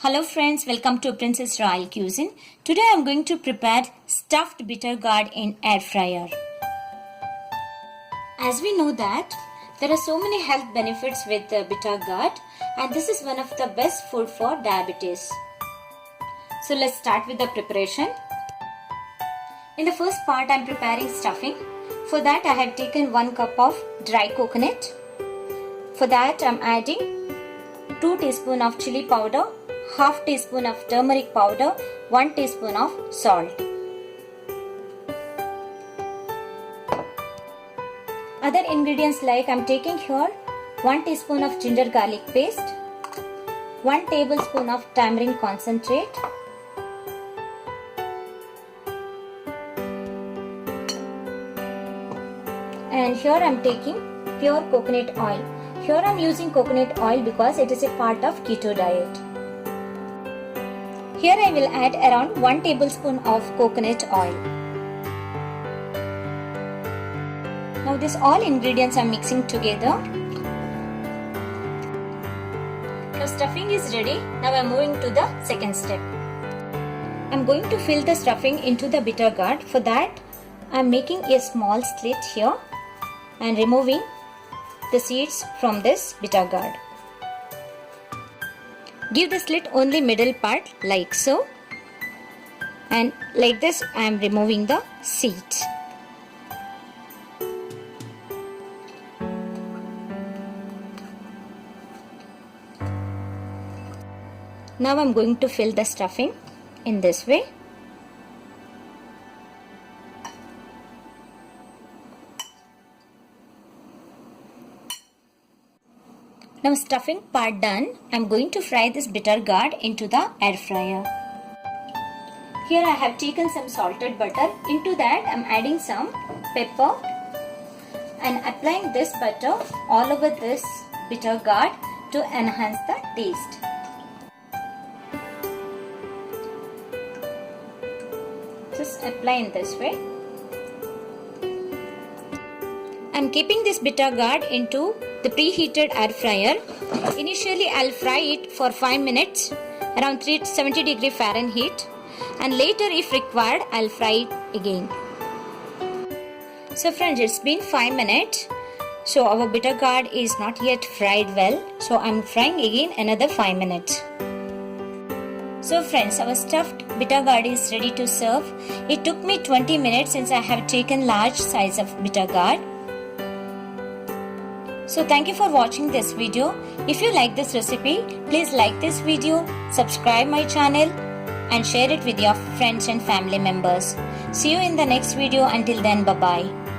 Hello friends, welcome to Princess Royal Cuisine. Today I am going to prepare stuffed bitter gourd in air fryer. As we know that there are so many health benefits with bitter gourd, and this is one of the best food for diabetes. So let's start with the preparation. In the first part I am preparing stuffing. For that I have taken 1 cup of dry coconut. For that I am adding 2 teaspoons of chili powder, half teaspoon of turmeric powder, 1 teaspoon of salt. Other ingredients like I am taking here 1 teaspoon of ginger garlic paste, 1 tablespoon of tamarind concentrate, and here I am taking pure coconut oil. Here I am using coconut oil because it is a part of keto diet. Here I will add around 1 tablespoon of coconut oil. Now this all ingredients are mixing together. Now stuffing is ready. Now I am moving to the second step. I am going to fill the stuffing into the bitter gourd. For that I am making a small slit here and removing the seeds from this bitter gourd. Give the slit only middle part like so, and like this I am removing the seeds. Now I am going to fill the stuffing in this way. Now stuffing part done, I am going to fry this bitter gourd into the air fryer. Here I have taken some salted butter. Into that I am adding some pepper and applying this butter all over this bitter gourd to enhance the taste. Just apply in this way. I am keeping this bitter gourd into the preheated air fryer. Initially I'll fry it for 5 minutes around 370 Fahrenheit, and later if required I'll fry it again. So friends, it's been 5 minutes. So our bitter gourd is not yet fried well. So I'm frying again another 5 minutes. So friends, our stuffed bitter gourd is ready to serve. It took me 20 minutes since I have taken large size of bitter gourd. So thank you for watching this video. If you like this recipe, please like this video, subscribe my channel and share it with your friends and family members. See you in the next video. Until then, bye bye.